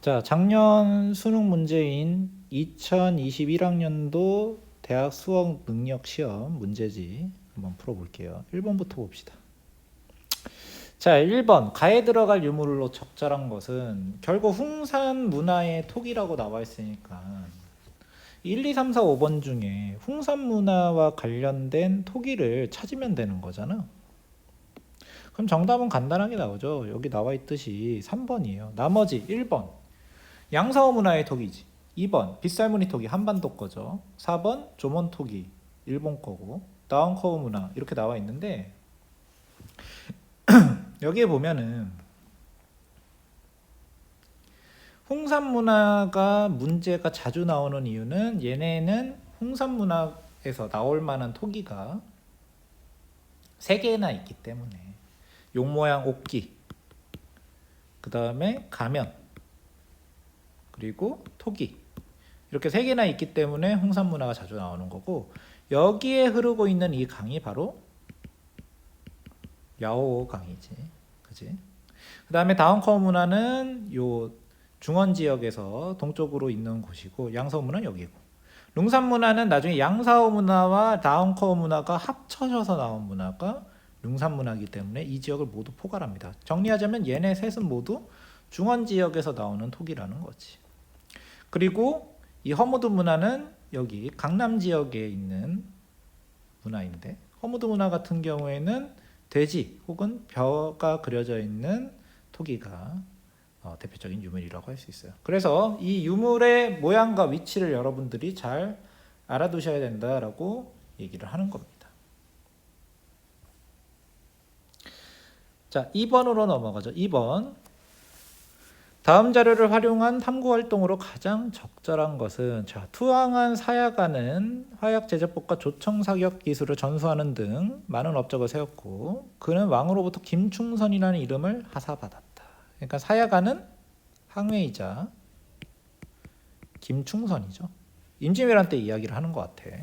자, 작년 수능 문제인 2021학년도 대학 수학 능력 시험 문제지 한번 풀어볼게요. 1번부터 봅시다. 자, 1번 가에 들어갈 유물로 적절한 것은 결국 홍산 문화의 톡이라고 나와 있으니까 1, 2, 3, 4, 5번 중에 홍산 문화와 관련된 토기를 찾으면 되는 거잖아. 그럼 정답은 간단하게 나오죠. 여기 나와 있듯이 3번이에요. 나머지 1번 양사호 문화의 토기지. 2번 빗살무늬 토기 한반도 거죠. 4번 조몬 토기 일본 거고 나온커우 문화 이렇게 나와 있는데 여기에 보면은 홍산 문화가 문제가 자주 나오는 이유는 얘네는 홍산 문화에서 나올 만한 토기가 3개나 있기 때문에 용 모양 옥기 그 다음에 가면 그리고 토기 이렇게 3개나 있기 때문에 홍산 문화가 자주 나오는 거고 여기에 흐르고 있는 이 강이 바로 야오 강이지, 그지? 그 다음에 다운커 문화는 요 중원 지역에서 동쪽으로 있는 곳이고 양서우 문화는 여기고 룽산 문화는 나중에 양사오 문화와 다운커 문화가 합쳐져서 나온 문화가 룽산 문화이기 때문에 이 지역을 모두 포괄합니다. 정리하자면 얘네 셋은 모두 중원 지역에서 나오는 토기라는 거지. 그리고 이 허무드 문화는 여기 강남 지역에 있는 문화인데 허무드 문화 같은 경우에는 돼지 혹은 벼가 그려져 있는 토기가 대표적인 유물이라고 할 수 있어요. 그래서 이 유물의 모양과 위치를 여러분들이 잘 알아두셔야 된다라고 얘기를 하는 겁니다. 자, 2번으로 넘어가죠. 2번 다음 자료를 활용한 탐구 활동으로 가장 적절한 것은 자, 투항한 사야가는 화약 제조법과 조청 사격 기술을 전수하는 등 많은 업적을 세웠고 그는 왕으로부터 김충선이라는 이름을 하사받았다. 그러니까 사야가는 항해이자 김충선이죠. 임진왜란 때 이야기를 하는 것 같아.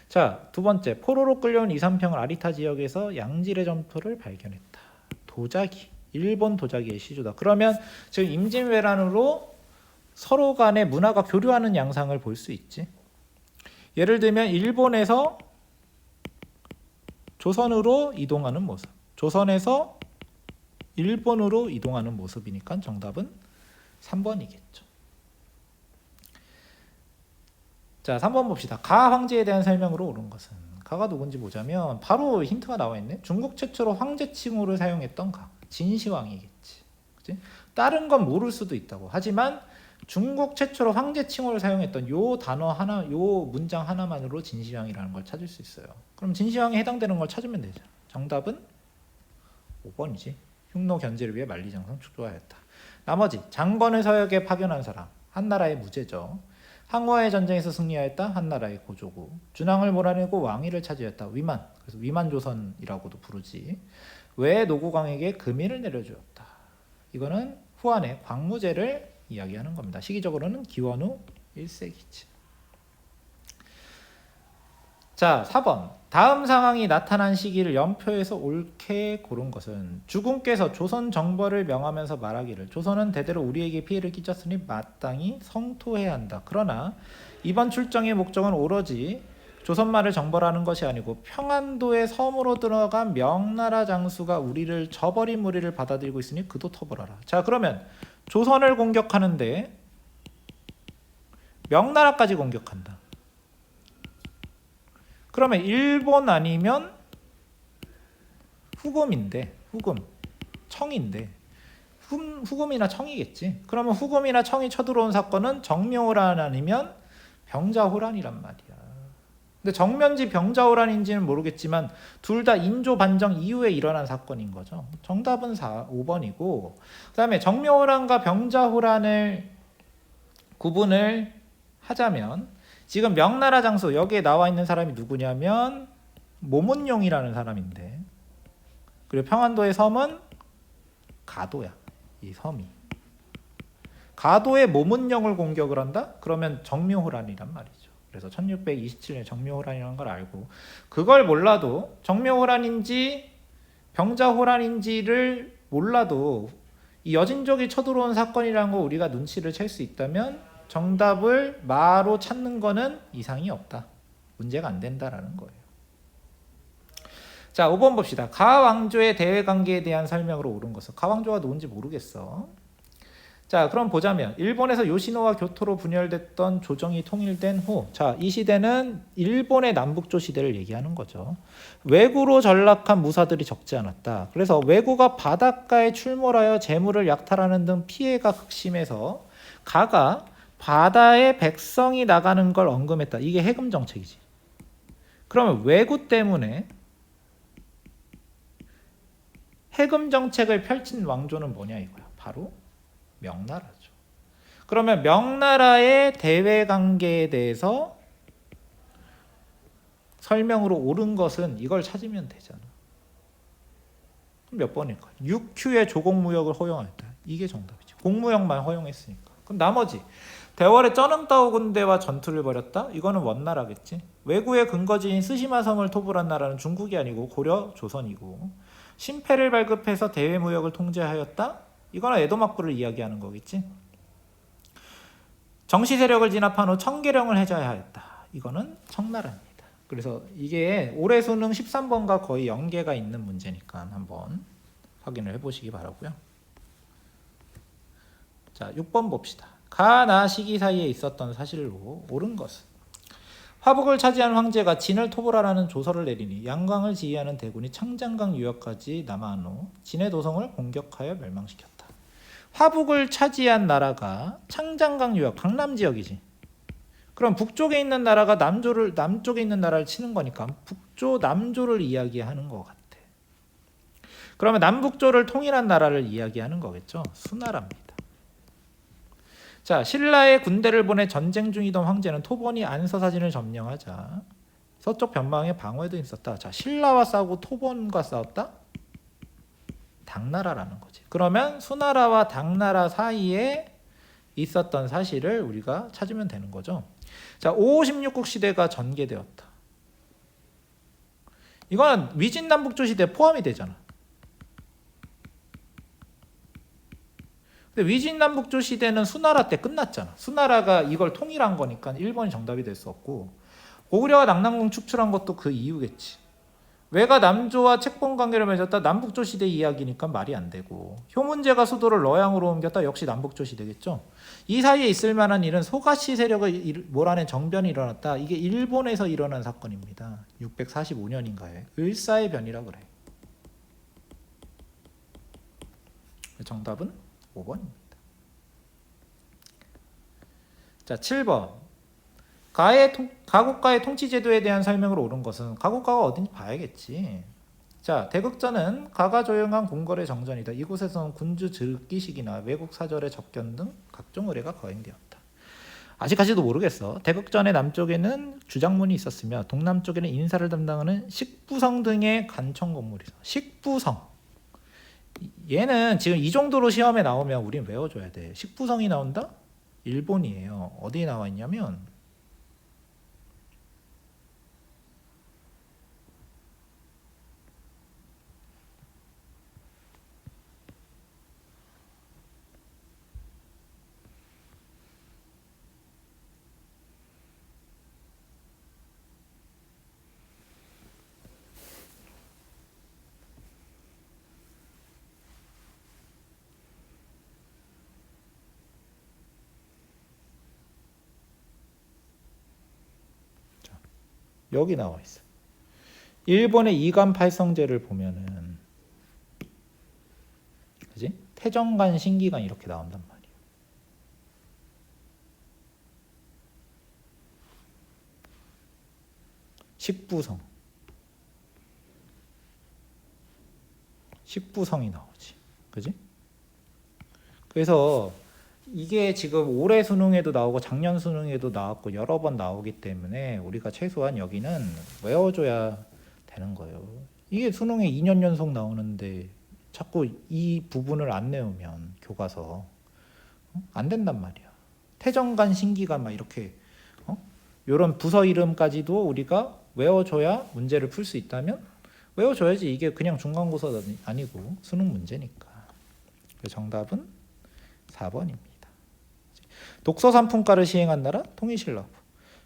자, 두 번째 포로로 끌려온 이삼평을 아리타 지역에서 양질의 점토를 발견했다. 도자기 일본 도자기의 시조다. 그러면 지금 임진왜란으로 서로 간의 문화가 교류하는 양상을 볼 수 있지. 예를 들면 일본에서 조선으로 이동하는 모습, 조선에서 일본으로 이동하는 모습이니까 정답은 3번이겠죠. 자, 3번 봅시다. 가 황제에 대한 설명으로 옳은 것은 가가 누군지 보자면 바로 힌트가 나와 있네. 중국 최초로 황제 칭호를 사용했던 가. 진시황이겠지. 그치? 다른 건 모를 수도 있다고. 하지만 중국 최초로 황제 칭호를 사용했던 요 단어 하나, 요 문장 하나만으로 진시황이라는 걸 찾을 수 있어요. 그럼 진시황에 해당되는 걸 찾으면 되죠. 정답은 5번이지. 흉노 견제를 위해 만리장성 축조하였다. 나머지 장건을 서역에 파견한 사람, 한나라의 무제죠. 항와의 전쟁에서 승리하였다. 한나라의 고조고. 준왕을 몰아내고 왕위를 차지했다. 위만. 그래서 위만조선이라고도 부르지. 왜 노고광에게 금일을 내려주었다. 이거는 후한의 광무제를 이야기하는 겁니다. 시기적으로는 기원후 1세기치. 자, 4번. 다음 상황이 나타난 시기를 연표에서 옳게 고른 것은 주군께서 조선 정벌을 명하면서 말하기를 조선은 대대로 우리에게 피해를 끼쳤으니 마땅히 성토해야 한다. 그러나 이번 출정의 목적은 오로지 조선말을 정벌하는 것이 아니고 평안도의 섬으로 들어간 명나라 장수가 우리를 저버린 무리를 받아들이고 있으니 그도 터벌하라. 자, 그러면 조선을 공격하는데 명나라까지 공격한다. 그러면 일본 아니면 후금인데 후금 청인데 후금이나 청이겠지. 그러면 후금이나 청이 쳐들어온 사건은 정묘호란 아니면 병자호란이란 말이야. 근데 정면지 병자호란인지는 모르겠지만 둘 다 인조 반정 이후에 일어난 사건인 거죠. 정답은 5번이고 그 다음에 정묘호란과 병자호란을 구분을 하자면 지금 명나라 장수 여기에 나와 있는 사람이 누구냐면 모문용이라는 사람인데 그리고 평안도의 섬은 가도야. 이 섬이 가도의 모문용을 공격을 한다? 그러면 정묘호란이란 말이죠. 그래서 1627년 정묘호란이라는 걸 알고 그걸 몰라도 정묘호란인지 병자호란인지를 몰라도 이 여진족이 쳐들어온 사건이라는 거 우리가 눈치를 챌 수 있다면 정답을 마로 찾는 거는 이상이 없다. 문제가 안 된다라는 거예요. 자, 5번 봅시다. 가왕조의 대외관계에 대한 설명으로 옳은 것은. 가왕조가 누군지 모르겠어. 자, 그럼 보자면 일본에서 요시노와 교토로 분열됐던 조정이 통일된 후, 자, 이 시대는 일본의 남북조 시대를 얘기하는 거죠. 왜구로 전락한 무사들이 적지 않았다. 그래서 왜구가 바닷가에 출몰하여 재물을 약탈하는 등 피해가 극심해서 가가 바다에 백성이 나가는 걸 언급했다. 이게 해금 정책이지. 그러면 왜구 때문에 해금 정책을 펼친 왕조는 뭐냐 이거야. 바로 명나라죠. 그러면 명나라의 대외 관계에 대해서 설명으로 옳은 것은 이걸 찾으면 되잖아. 그럼 몇 번일까? 6Q의 조공무역을 허용하였다. 이게 정답이지. 공무역만 허용했으니까. 그럼 나머지 대월에 쩌능따오 군대와 전투를 벌였다. 이거는 원나라겠지. 왜구의 근거지인 스시마 섬을 토벌한 나라는 중국이 아니고 고려 조선이고, 신패를 발급해서 대외 무역을 통제하였다. 이거는 에도막부를 이야기하는 거겠지. 정시 세력을 진압한 후 청계령을 해제하였다. 이거는 청나라입니다. 그래서 이게 올해 수능 13번과 거의 연계가 있는 문제니까 한번 확인을 해보시기 바라고요. 자, 6번 봅시다. 가나 시기 사이에 있었던 사실로 옳은 것은. 화북을 차지한 황제가 진을 토벌하라는 조서를 내리니 양강을 지휘하는 대군이 창장강 유역까지 남아한 후 진의 도성을 공격하여 멸망시켰다. 화북을 차지한 나라가 창장강 유역, 강남 지역이지. 그럼 북쪽에 있는 나라가 남쪽에 있는 나라를 치는 거니까 북조, 남조를 이야기하는 것 같아. 그러면 남북조를 통일한 나라를 이야기하는 거겠죠. 수나라입니다. 자, 신라의 군대를 보내 전쟁 중이던 황제는 토본이 안서사진을 점령하자 서쪽 변방에 방어에도 있었다. 자, 신라와 싸우고 토본과 싸웠다? 당나라라는 거지. 그러면 수나라와 당나라 사이에 있었던 사실을 우리가 찾으면 되는 거죠. 자, 5, 16국 시대가 전개되었다. 이건 위진남북조 시대에 포함이 되잖아. 근데 위진남북조 시대는 수나라 때 끝났잖아. 수나라가 이걸 통일한 거니까 1번이 정답이 될 수 없고, 고구려가 낙랑궁 축출한 것도 그 이유겠지. 왜가 남조와 책봉 관계를 맺었다. 남북조 시대 이야기니까 말이 안 되고, 효문제가 수도를 러양으로 옮겼다. 역시 남북조 시대겠죠. 이 사이에 있을 만한 일은 소가시 세력을 몰아낸 정변이 일어났다. 이게 일본에서 일어난 사건입니다. 645년인가에 을사의 변이라 그래. 정답은 5번입니다. 자, 7번. 가국가의 통치제도에 대한 설명으로 옳은 것은. 가국가가 어딘지 봐야겠지. 자, 대극전은 가가 조용한 궁궐의 정전이다. 이곳에서는 군주 즉기식이나 외국 사절의 접견 등 각종 의례가 거행되었다. 아직까지도 모르겠어. 대극전의 남쪽에는 주장문이 있었으며 동남쪽에는 인사를 담당하는 식부성 등의 간청 건물이 있어. 식부성. 얘는 지금 이 정도로 시험에 나오면 우린 외워줘야 돼. 식부성이 나온다? 일본이에요. 어디에 나와 있냐면 여기 나와 있어. 일본의 이관팔성제를 보면은, 그지? 태정관, 신기관 이렇게 나온단 말이야. 식부성, 식부성이 나오지, 그지? 그래서 이게 지금 올해 수능에도 나오고 작년 수능에도 나왔고 여러 번 나오기 때문에 우리가 최소한 여기는 외워줘야 되는 거예요. 이게 수능에 2년 연속 나오는데 자꾸 이 부분을 안 내우면 교과서 안 된단 말이야. 태정관, 신기관 막 이렇게 이런 부서 이름까지도 우리가 외워줘야 문제를 풀 수 있다면 외워줘야지. 이게 그냥 중간고사 아니고 수능 문제니까. 정답은 4번입니다. 독서 상품가를 시행한 나라 통일신라부.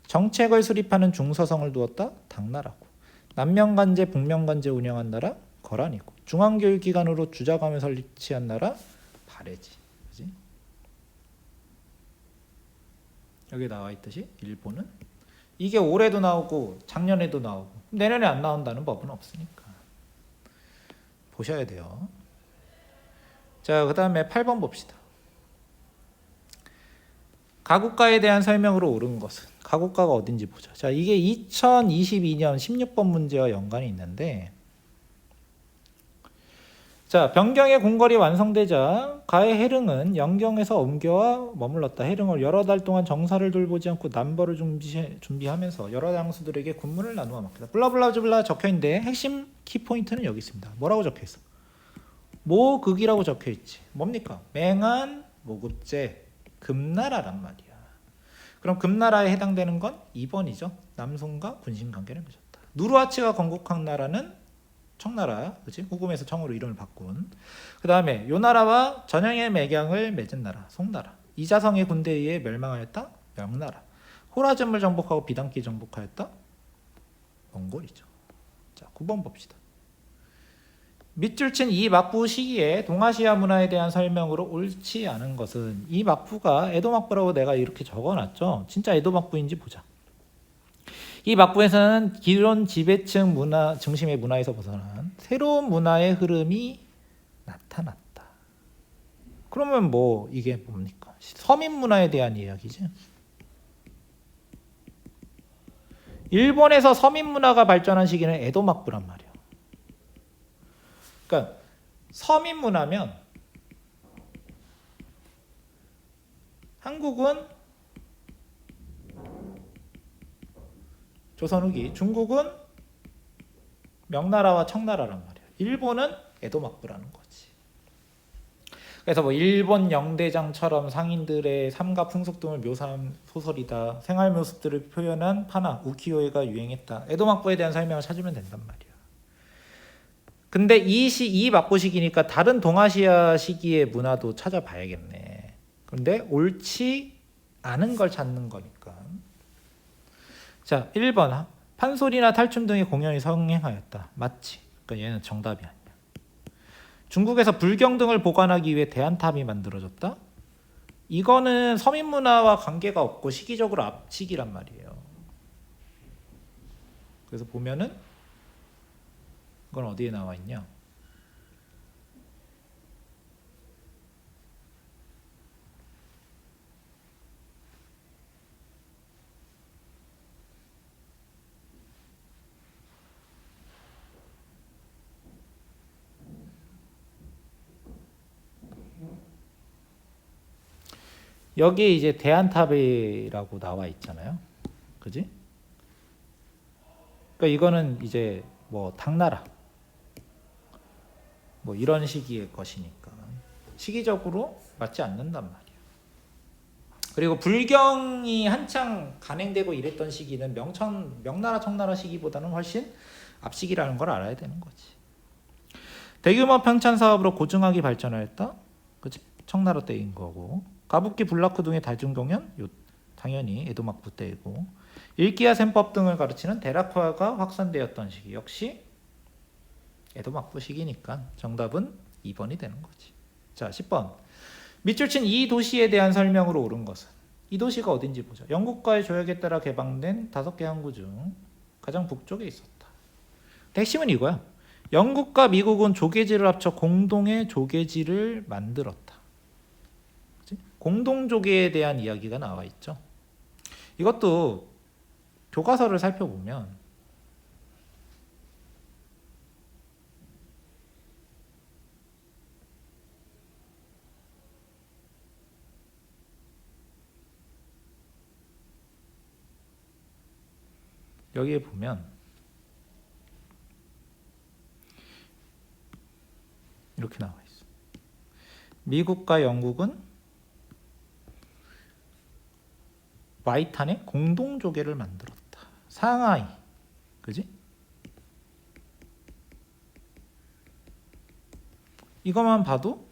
정책을 수립하는 중서성을 두었다 당나라고. 남명간제 북명간제 운영한 나라 거란이고. 중앙교육기관으로 주자감을 설치한 나라 발해지. 그지? 여기 나와 있듯이 일본은 이게 올해도 나오고 작년에도 나오고 내년에 안 나온다는 법은 없으니까 보셔야 돼요. 자, 그 다음에 8번 봅시다. 가국가에 대한 설명으로 옳은 것은? 가국가가 어딘지 보자. 자, 이게 2022년 16번 문제와 연관이 있는데, 자, 변경의 공걸이 완성되자 가의 해릉은 영경에서 엄교와 머물렀다. 해릉을 여러 달 동안 정사를 돌보지 않고 남벌을 준비하면서 여러 장수들에게 군무를 나누어 맡겼다. 블라블라블라 적혀있는데 핵심 키포인트는 여기 있습니다. 뭐라고 적혀있어? 모극이라고 적혀있지. 뭡니까? 맹한 모급제 금나라란 말이야. 그럼 금나라에 해당되는 건 2번이죠. 남송과 군신관계를 맺었다. 누르하치가 건국한 나라는 청나라, 그치? 후금에서 청으로 이름을 바꾼. 그 다음에 요 나라와 전형의 매경을 맺은 나라, 송나라. 이자성의 군대에 의해 멸망하였다, 명나라. 호라즘을 정복하고 비단기 정복하였다, 몽골이죠. 자, 9번 봅시다. 밑줄 친 이 막부 시기에 동아시아 문화에 대한 설명으로 옳지 않은 것은? 이 막부가 에도 막부라고 내가 이렇게 적어놨죠. 진짜 에도 막부인지 보자. 이 막부에서는 기존 지배층 문화 중심의 문화에서 벗어난 새로운 문화의 흐름이 나타났다. 그러면 뭐 이게 뭡니까? 서민 문화에 대한 이야기지. 일본에서 서민 문화가 발전한 시기는 에도 막부란 말이야. 그러니까 서민 문화면 한국은 조선 후기, 중국은 명나라와 청나라란 말이야. 일본은 에도 막부라는 거지. 그래서 뭐 일본 영대장처럼 상인들의 삶과 풍속 등을 묘사한 소설이다. 생활 모습들을 표현한 파나 우키요에가 유행했다. 에도 막부에 대한 설명을 찾으면 된단 말이야. 근데 이 막부 시기니까 다른 동아시아 시기의 문화도 찾아봐야겠네. 그런데 옳지 않은 걸 찾는 거니까. 자, 1번 판소리나 탈춤 등의 공연이 성행하였다. 맞지? 그러니까 얘는 정답이 아니야. 중국에서 불경 등을 보관하기 위해 대안탑이 만들어졌다. 이거는 서민 문화와 관계가 없고 시기적으로 앞시기란 말이에요. 그래서 보면은 이건 어디에 나와 있냐? 여기에 이제 대안탑이라고 나와 있잖아요. 그지? 그러니까 이거는 이제 뭐 당나라 뭐 이런 시기의 것이니까 시기적으로 맞지 않는단 말이야. 그리고 불경이 한창 간행되고 이랬던 시기는 명나라 청나라 시기보다는 훨씬 앞시기라는 걸 알아야 되는 거지. 대규모 평찬 사업으로 고증학이 발전하였다. 그치? 청나라 때인 거고. 가부키 불라크 등의 다중공연 당연히 에도 막부 때이고. 읽기와 셈법 등을 가르치는 대락화가 확산되었던 시기 역시 에도 막부 시기니까 정답은 2번이 되는 거지. 자, 10번. 밑줄 친 이 도시에 대한 설명으로 옳은 것은? 이 도시가 어딘지 보자. 영국과의 조약에 따라 개방된 5개 항구 중 가장 북쪽에 있었다. 핵심은 이거야. 영국과 미국은 조개지를 합쳐 공동의 조개지를 만들었다. 그치? 공동조개에 대한 이야기가 나와 있죠. 이것도 교과서를 살펴보면 여기에 보면 이렇게 나와 있어. 미국과 영국은 와이탄에 공동조개를 만들었다. 상하이, 그지? 이것만 봐도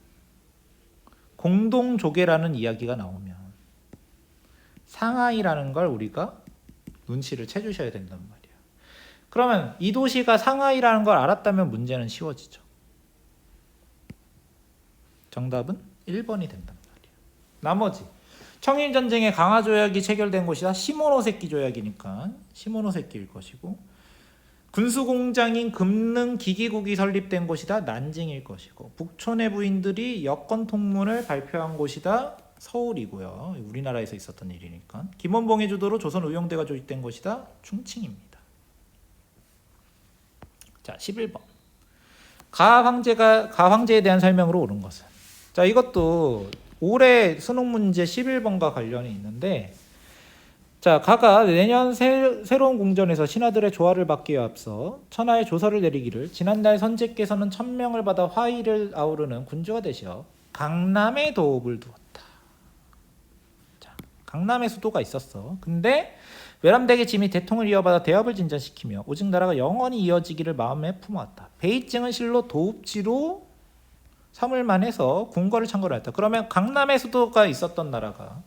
공동조계라는 이야기가 나오면 상하이라는 걸 우리가 눈치를 채주셔야 된단 말이야. 그러면 이 도시가 상하이라는 걸 알았다면 문제는 쉬워지죠. 정답은 1번이 된단 말이야. 나머지 청일전쟁에 강화조약이 체결된 곳이다. 시모노세키 조약이니까 시모노세키일 것이고, 군수공장인 금능기기국이 설립된 곳이다. 난징일 것이고, 북촌의 부인들이 여권통문을 발표한 곳이다. 서울이고요. 우리나라에서 있었던 일이니까. 김원봉의 주도로 조선의용대가 조직된 곳이다. 충칭입니다. 자, 11번. 가황제에 대한 설명으로 옳은 것은. 자, 이것도 올해 수능 문제 11번과 관련이 있는데, 자, 가가 내년 새로운 궁전에서 신하들의 조화를 받기에 앞서 천하의 조서를 내리기를 지난달 선제께서는 1000명을 받아 화의를 아우르는 군주가 되시어 강남에 도읍을 두었다. 자, 강남에 수도가 있었어. 근데 외람되게 짐이 대통을 이어받아 대업을 진전시키며 오직 나라가 영원히 이어지기를 마음에 품었다. 베이징은 실로 도읍지로 삼을만 해서 궁궐을 창궐을 했다. 그러면 강남의 수도가 있었던 나라가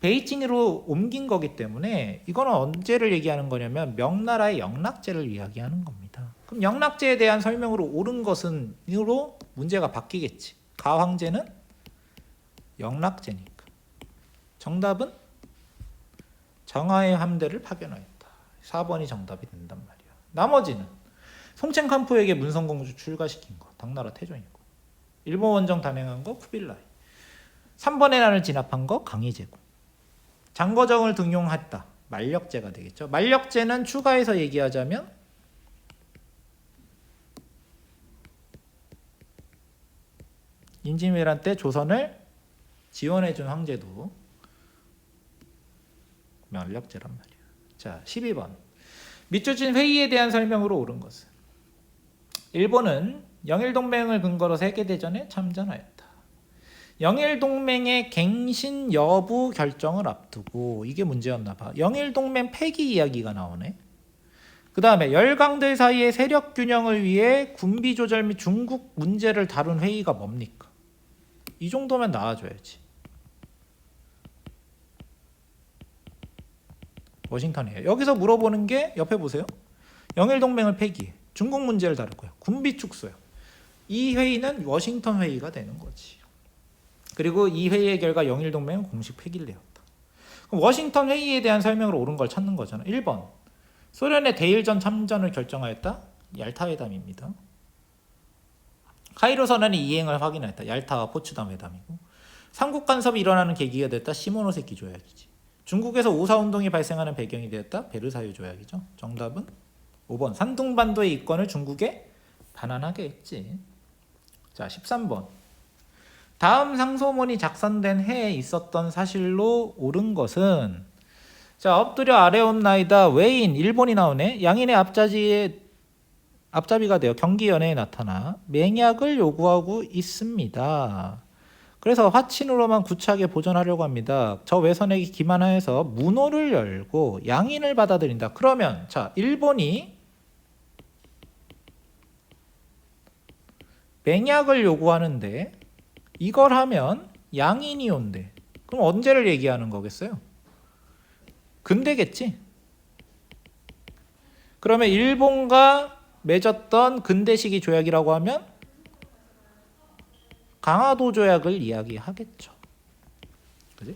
베이징으로 옮긴 거기 때문에 이거는 언제를 얘기하는 거냐면 명나라의 영락제를 이야기하는 겁니다. 그럼 영락제에 대한 설명으로 옳은 것은 으로 문제가 바뀌겠지. 가황제는 영락제니까. 정답은 정하의 함대를 파견하였다. 4번이 정답이 된단 말이야. 나머지는 송첸칸푸에게 문성공주 출가시킨 거, 당나라 태종이고, 일본 원정 단행한 거 쿠빌라이, 3번의 난을 진압한 거 강희제국, 장거정을 등용했다. 만력제가 되겠죠. 만력제는 추가해서 얘기하자면 임진왜란 때 조선을 지원해준 황제도 만력제란 말이야. 자, 12번. 밑줄진 회의에 대한 설명으로 옳은 것은. 일본은 영일동맹을 근거로 세계대전에 참전하였다. 영일동맹의 갱신 여부 결정을 앞두고, 이게 문제였나 봐. 영일동맹 폐기 이야기가 나오네. 그 다음에 열강들 사이의 세력 균형을 위해 군비 조절 및 중국 문제를 다룬 회의가 뭡니까? 이 정도면 나와줘야지. 워싱턴이에요. 여기서 물어보는 게 옆에 보세요. 영일동맹을 폐기해. 중국 문제를 다룰 거야. 군비 축소야. 이 회의는 워싱턴 회의가 되는 거지. 그리고 이 회의의 결과 영일동맹은 공식 폐기를 되었다. 그럼 워싱턴 회의에 대한 설명으로 옳은 걸 찾는 거잖아. 1번. 소련의 대일전 참전을 결정하였다. 얄타 회담입니다. 카이로 선언의 이행을 확인했다. 얄타와 포츠담 회담이고. 삼국 간섭이 일어나는 계기가 됐다. 시모노세키 조약이지. 중국에서 오사운동이 발생하는 배경이 되었다. 베르사유 조약이죠. 정답은 5번. 산둥반도의 이권을 중국에 반환하게 했지. 자, 13번. 다음 상소문이 작성된 해에 있었던 사실로 옳은 것은. 자, 엎드려 아래옵나이다. 외인 일본이 나오네. 양인의 앞잡이가 되어 경기연회에 나타나 맹약을 요구하고 있습니다. 그래서 화친으로만 구차하게 보존하려고 합니다. 저 외선에게 기만하여서 문호를 열고 양인을 받아들인다. 그러면 자, 일본이 맹약을 요구하는데 이걸 하면 양인이 온대. 그럼 언제를 얘기하는 거겠어요? 근대겠지. 그러면 일본과 맺었던 근대 시기 조약이라고 하면 강화도 조약을 이야기하겠죠. 그지?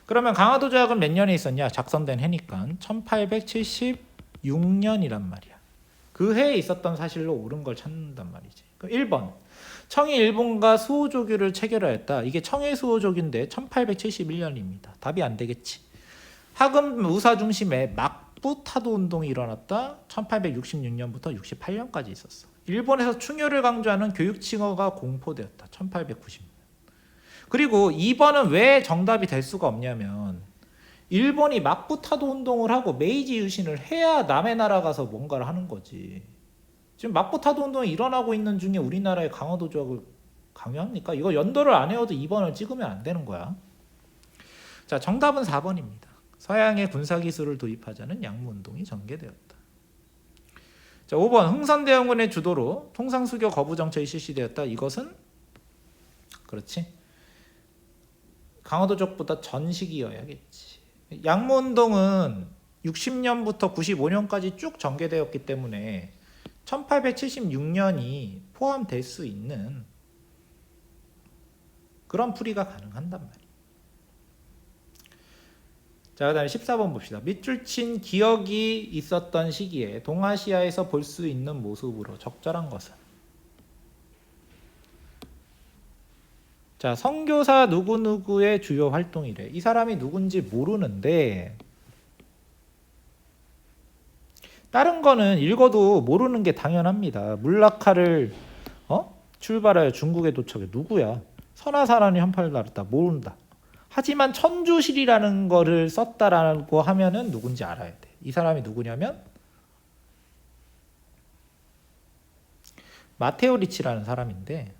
그러면 강화도 조약은 몇 년에 있었냐? 작성된 해니까 1876년이란 말이야. 그 해에 있었던 사실로 옳은 걸 찾는단 말이지. 1번. 청이 일본과 수호조교를 체결하였다. 이게 청해 수호조교인데 1871년입니다. 답이 안 되겠지. 하금 우사 중심의 막부 타도 운동이 일어났다. 1866년부터 68년까지 있었어. 일본에서 충효를 강조하는 교육칭어가 공포되었다. 1890년. 그리고 2번은 왜 정답이 될 수가 없냐면 일본이 막부 타도 운동을 하고 메이지 유신을 해야 남의 나라 가서 뭔가를 하는 거지. 지금 막부 타도 운동이 일어나고 있는 중에 우리나라의 강화도 조약을 강요합니까? 이거 연도를 안 외워도 2번을 찍으면 안 되는 거야. 자, 정답은 4번입니다. 서양의 군사기술을 도입하자는 양무운동이 전개되었다. 자, 5번. 흥선대원군의 주도로 통상수교 거부 정책이 실시되었다. 이것은 그렇지. 강화도족보다 전식이어야겠지. 양모운동은 60년부터 95년까지 쭉 전개되었기 때문에 1876년이 포함될 수 있는 그런 풀이가 가능한단 말이에요. 자, 그 다음에 14번 봅시다. 밑줄 친 기억이 있었던 시기에 동아시아에서 볼 수 있는 모습으로 적절한 것은? 자, 선교사 누구누구의 주요 활동이래. 이 사람이 누군지 모르는데 다른 거는 읽어도 모르는 게 당연합니다. 물라카를 출발하여 중국에 도착해. 누구야? 선화사라니 한팔 달았다. 모른다. 하지만 천주실이라는 거를 썼다라고 하면은 누군지 알아야 돼. 이 사람이 누구냐면 마테오 리치라는 사람인데,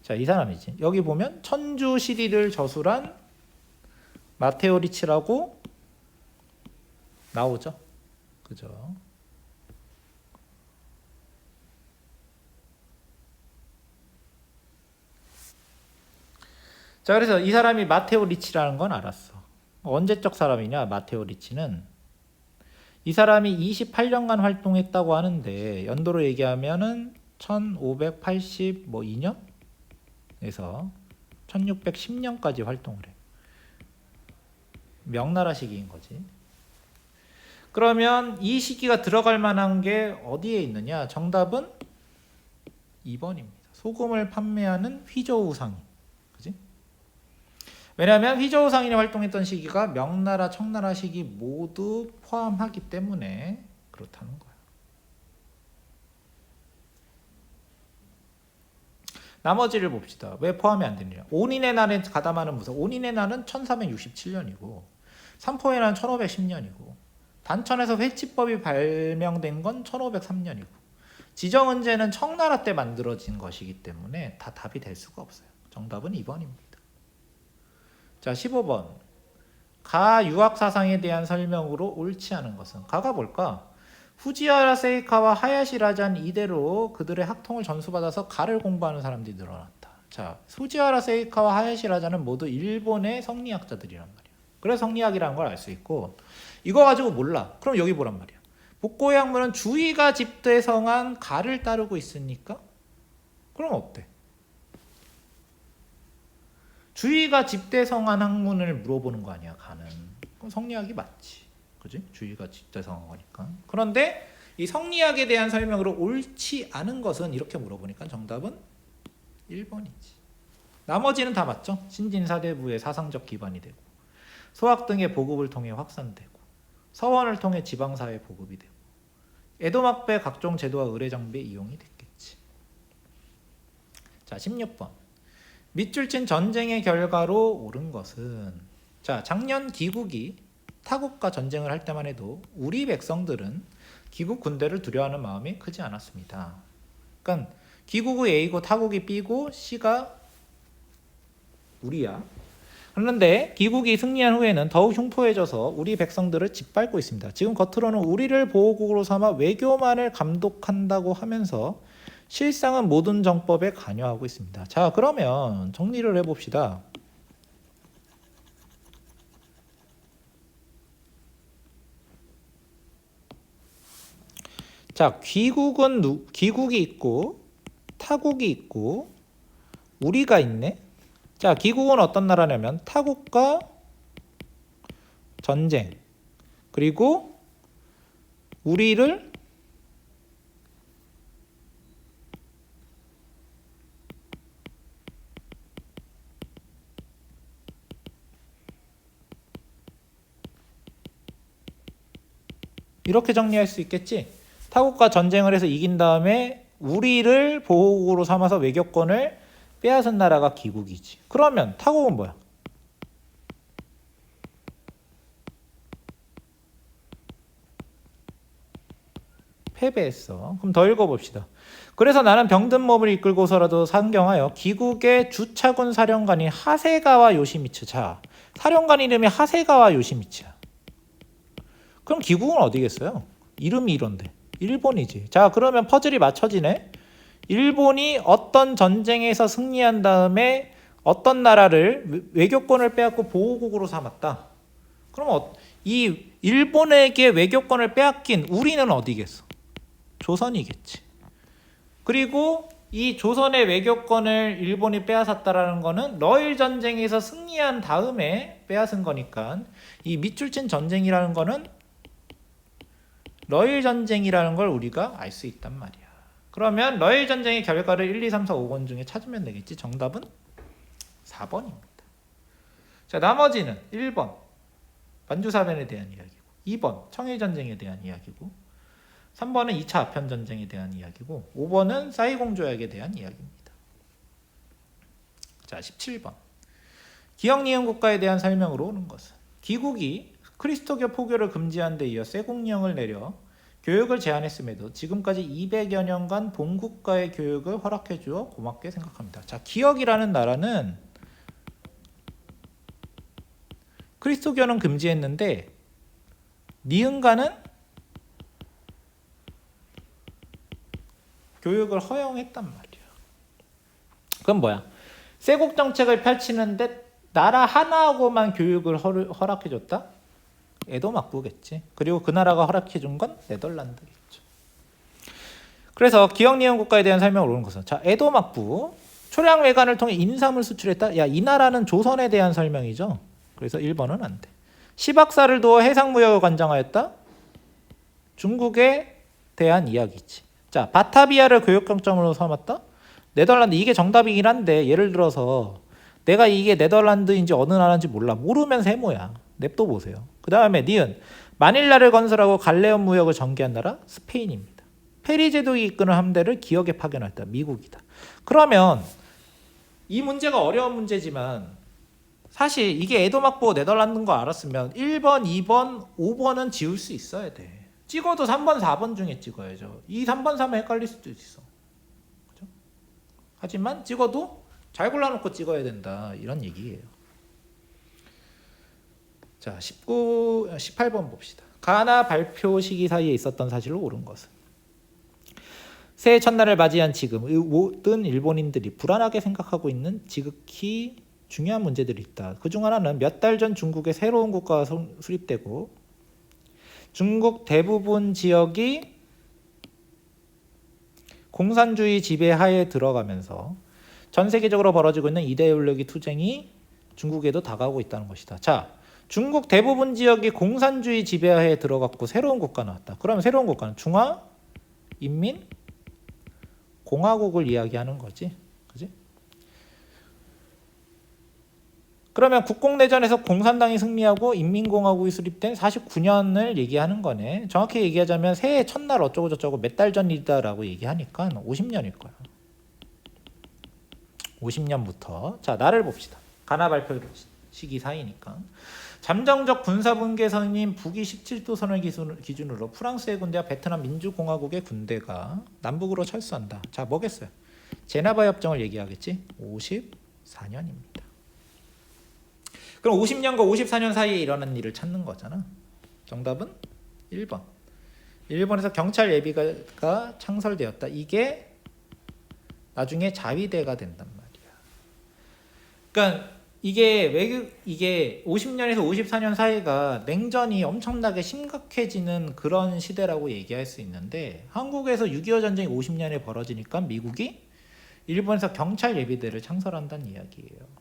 자, 이 사람이지. 여기 보면 천주시리를 저술한 마테오 리치라고 나오죠. 그죠? 자, 그래서 이 사람이 마테오 리치라는 건 알았어. 언제적 사람이냐? 마테오 리치는 이 사람이 28년간 활동했다고 하는데 연도로 얘기하면은 1582년에서 1610년까지 활동을 해. 명나라 시기인 거지. 그러면 이 시기가 들어갈 만한 게 어디에 있느냐? 정답은 2번입니다. 소금을 판매하는 휘저우 상인. 그지? 왜냐하면 휘저우 상인이 활동했던 시기가 명나라, 청나라 시기 모두 포함하기 때문에 그렇다는 거야. 나머지를 봅시다. 왜 포함이 안 되느냐? 온인의 날에 가담하는 무슨? 온인의 날은 1367년이고 삼포의 날은 1510년이고 단천에서 회치법이 발명된 건 1503년이고 지정은제는 청나라 때 만들어진 것이기 때문에 다 답이 될 수가 없어요. 정답은 2번입니다. 자, 15번. 가 유학사상에 대한 설명으로 옳지 않은 것은? 가가 뭘까? 후지와라 세이카와 하야시 라잔 이대로 그들의 학통을 전수받아서 가를 공부하는 사람들이 늘어났다. 자, 후지와라 세이카와 하야시 라잔은 모두 일본의 성리학자들이란 말이야. 그래서 성리학이라는 걸 알 수 있고, 이거 가지고 몰라. 그럼 여기 보란 말이야. 복고의 학문은 주의가 집대성한 가를 따르고 있으니까? 그럼 어때? 주의가 집대성한 학문을 물어보는 거 아니야, 가는. 그럼 성리학이 맞지. 그지? 주의가 집대성한 거니까. 그런데 이 성리학에 대한 설명으로 옳지 않은 것은 이렇게 물어보니까 정답은 1번이지. 나머지는 다 맞죠? 신진사대부의 사상적 기반이 되고 소학 등의 보급을 통해 확산되고 서원을 통해 지방사회 보급이 되고 에도막배 각종 제도와 의뢰장비에 이용이 됐겠지. 자, 16번. 밑줄 친 전쟁의 결과로 옳은 것은? 자, 작년 기국이 타국과 전쟁을 할 때만 해도 우리 백성들은 기국 군대를 두려워하는 마음이 크지 않았습니다. 그러니까 기국이 A고 타국이 B고 C가 우리야. 그런데 기국이 승리한 후에는 더욱 흉포해져서 우리 백성들을 짓밟고 있습니다. 지금 겉으로는 우리를 보호국으로 삼아 외교만을 감독한다고 하면서 실상은 모든 정법에 관여하고 있습니다. 자, 그러면 정리를 해봅시다. 자, 기국이 있고 타국이 있고 우리가 있네. 자, 기국은 어떤 나라냐면 타국과 전쟁, 그리고 우리를 이렇게 정리할 수 있겠지. 타국과 전쟁을 해서 이긴 다음에 우리를 보호국으로 삼아서 외교권을 빼앗은 나라가 기국이지. 그러면 타국은 뭐야? 패배했어. 그럼 더 읽어봅시다. 그래서 나는 병든 몸을 이끌고서라도 상경하여 기국의 주차군 사령관인 하세가와 요시미츠. 자, 사령관 이름이 하세가와 요시미츠야. 그럼 기국은 어디겠어요? 이름이 이런데 일본이지. 자, 그러면 퍼즐이 맞춰지네. 일본이 어떤 전쟁에서 승리한 다음에 어떤 나라를 외교권을 빼앗고 보호국으로 삼았다. 그럼 이 일본에게 외교권을 빼앗긴 우리는 어디겠어? 조선이겠지. 그리고 이 조선의 외교권을 일본이 빼앗았다라는 거는 러일 전쟁에서 승리한 다음에 빼앗은 거니까 이 밑줄친 전쟁이라는 거는 러일 전쟁이라는 걸 우리가 알 수 있단 말이야. 그러면 러일 전쟁의 결과를 1, 2, 3, 4, 5번 중에 찾으면 되겠지. 정답은 4번입니다. 자, 나머지는 1번 만주사변에 대한 이야기고, 2번 청일전쟁에 대한 이야기고, 3번은 2차 아편전쟁에 대한 이야기고, 5번은 사이공 조약에 대한 이야기입니다. 자, 17번 기역 니은 국가에 대한 설명으로 오는 것은 기국이 크리스토교 포교를 금지한 데 이어 세공령을 내려 교육을 제한했음에도 지금까지 200여 년간 본국가의 교육을 허락해 주어 고맙게 생각합니다. 자, 기역이라는 나라는 크리스토교는 금지했는데 니은가는 교육을 허용했단 말이야. 그럼 뭐야? 세국 정책을 펼치는데 나라 하나하고만 교육을 허락해줬다? 에도막부겠지. 그리고 그 나라가 허락해준 건 네덜란드겠죠. 그래서 기역 니은 국가에 대한 설명을 오는 것은, 자, 에도막부 초량 외관을 통해 인삼을 수출했다. 야, 이 나라는 조선에 대한 설명이죠. 그래서 1번은 안 돼. 시박사를 두어 해상무역을 관장하였다. 중국에 대한 이야기지. 자, 바타비아를 교육강점으로 삼았다. 네덜란드. 이게 정답이긴 한데 예를 들어서 내가 이게 네덜란드인지 어느 나라인지 몰라. 모르면 세모야. 냅둬 보세요. 그 다음에 니은 마닐라를 건설하고 갈레온 무역을 전개한 나라 스페인입니다. 페리 제독이 이끄는 함대를 기역에 파견했다. 미국이다. 그러면 이 문제가 어려운 문제지만 사실 이게 에도막부 네덜란드인 거 알았으면 1번, 2번, 5번은 지울 수 있어야 돼. 찍어도 3번, 4번 중에 찍어야죠. 이 3번, 3번 헷갈릴 수도 있어. 그죠? 하지만 찍어도 잘 골라놓고 찍어야 된다. 이런 얘기예요. 자, 18번 봅시다. 가나 발표 시기 사이에 있었던 사실로 옳은 것은 새해 첫날을 맞이한 지금 모든 일본인들이 불안하게 생각하고 있는 지극히 중요한 문제들이 있다. 그중 하나는 몇 달 전 중국에 새로운 국가가 수립되고 중국 대부분 지역이 공산주의 지배하에 들어가면서 전 세계적으로 벌어지고 있는 이데올로기 투쟁이 중국에도 다가오고 있다는 것이다. 자, 중국 대부분 지역이 공산주의 지배하에 들어갔고 새로운 국가 나왔다. 그러면 새로운 국가는 중화인민공화국을 이야기하는 거지. 그지? 그러면 국공내전에서 공산당이 승리하고 인민공화국이 수립된 49년을 얘기하는 거네. 정확히 얘기하자면 새해 첫날 어쩌고 저쩌고 몇 달 전이다라고 얘기하니까 50년일 거야. 50년부터. 자, 나를 봅시다. 가나 발표 시기 사이니까. 잠정적 군사분계선인 북위 17도선을 기준으로 프랑스의 군대와 베트남 민주공화국의 군대가 남북으로 철수한다. 자, 뭐겠어요? 제네바 협정을 얘기하겠지? 54년입니다. 그럼 50년과 54년 사이에 일어난 일을 찾는 거잖아. 정답은 1번. 일본에서 경찰 예비가 창설되었다. 이게 나중에 자위대가 된단 말이야. 그러니까 이게 50년에서 54년 사이가 냉전이 엄청나게 심각해지는 그런 시대라고 얘기할 수 있는데 한국에서 6.25 전쟁이 50년에 벌어지니까 미국이 일본에서 경찰 예비대를 창설한다는 이야기예요.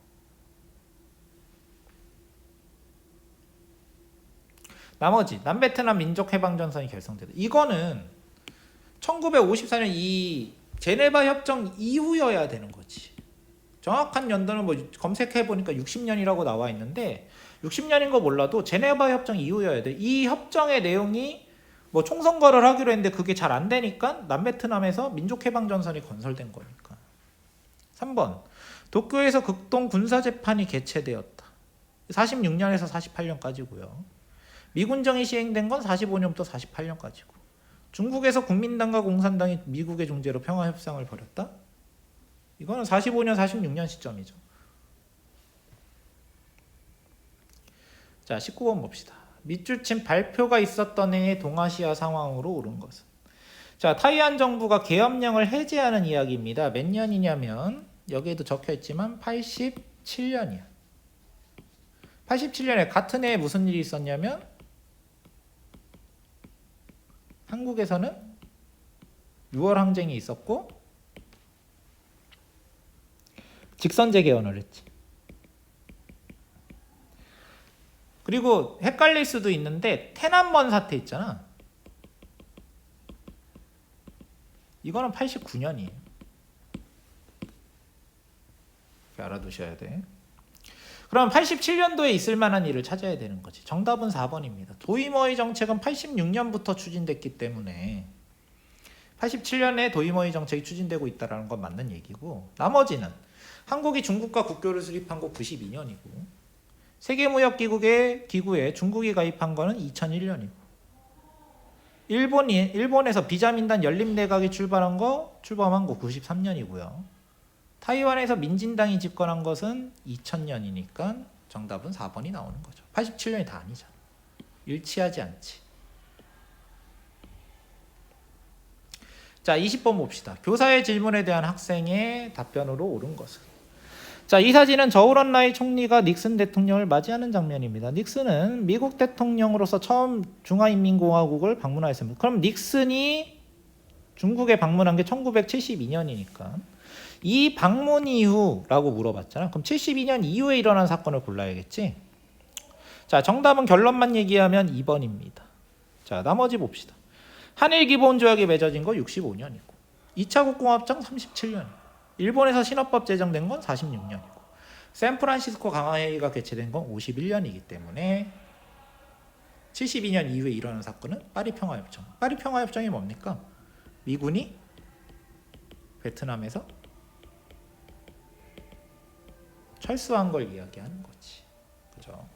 나머지 남베트남 민족해방전선이 결성되다. 이거는 1954년 이 제네바 협정 이후여야 되는 거지. 정확한 연도는 뭐 검색해보니까 60년이라고 나와 있는데 60년인 거 몰라도 제네바 협정 이후여야 돼. 이 협정의 내용이 뭐 총선거를 하기로 했는데 그게 잘 안 되니까 남베트남에서 민족해방전선이 건설된 거니까. 3번 도쿄에서 극동 군사재판이 개최되었다. 46년에서 48년까지고요. 미군정이 시행된 건 45년부터 48년까지고 중국에서 국민당과 공산당이 미국의 중재로 평화협상을 벌였다? 이거는 45년, 46년 시점이죠. 자, 19번 봅시다. 밑줄친 발표가 있었던 해의 동아시아 상황으로 옳은 것은 자, 타이완 정부가 계엄령을 해제하는 이야기입니다. 몇 년이냐면 여기에도 적혀 있지만 87년이야. 87년에 같은 해에 무슨 일이 있었냐면 한국에서는 6월 항쟁이 있었고 직선제 개헌을 했지. 그리고 헷갈릴 수도 있는데 태난번 사태 있잖아. 이거는 89년이에요. 알아두셔야 돼. 그럼 87년도에 있을 만한 일을 찾아야 되는 거지. 정답은 4번입니다. 도이머이 정책은 86년부터 추진됐기 때문에 87년에 도이머이 정책이 추진되고 있다는 건 맞는 얘기고, 나머지는 한국이 중국과 국교를 수립한 거 92년이고 세계무역기구에 중국이 가입한 거는 2001년이고 일본에서 비자민단 연립내각이 출범한 거 93년이고요. 타이완에서 민진당이 집권한 것은 2000년이니까 정답은 4번이 나오는 거죠. 87년이 다 아니잖아. 일치하지 않지. 자, 20번 봅시다. 교사의 질문에 대한 학생의 답변으로 옳은 것은. 자, 이 사진은 저우런라이 총리가 닉슨 대통령을 맞이하는 장면입니다. 닉슨은 미국 대통령으로서 처음 중화인민공화국을 방문하였습니다. 그럼 닉슨이 중국에 방문한 게 1972년이니까 이 방문 이후라고 물어봤잖아. 그럼 72년 이후에 일어난 사건을 골라야겠지. 자, 정답은 결론만 얘기하면 2번입니다. 자, 나머지 봅시다. 한일기본조약이 맺어진 거 65년이고 2차 국공합작 37년이고 일본에서 신헌법 제정된 건 46년이고 샌프란시스코 강화회의가 개최된 건 51년이기 때문에 72년 이후에 일어난 사건은 파리평화협정. 파리평화협정이 뭡니까? 미군이 베트남에서 철수한 걸 이야기하는 거지. 그죠?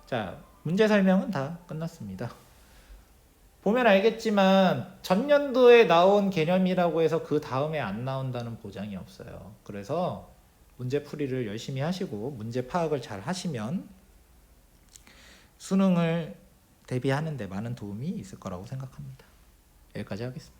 자, 문제 설명은 다 끝났습니다. 보면 알겠지만 전년도에 나온 개념이라고 해서 그 다음에 안 나온다는 보장이 없어요. 그래서 문제 풀이를 열심히 하시고 문제 파악을 잘 하시면 수능을 대비하는 데 많은 도움이 있을 거라고 생각합니다. 여기까지 하겠습니다.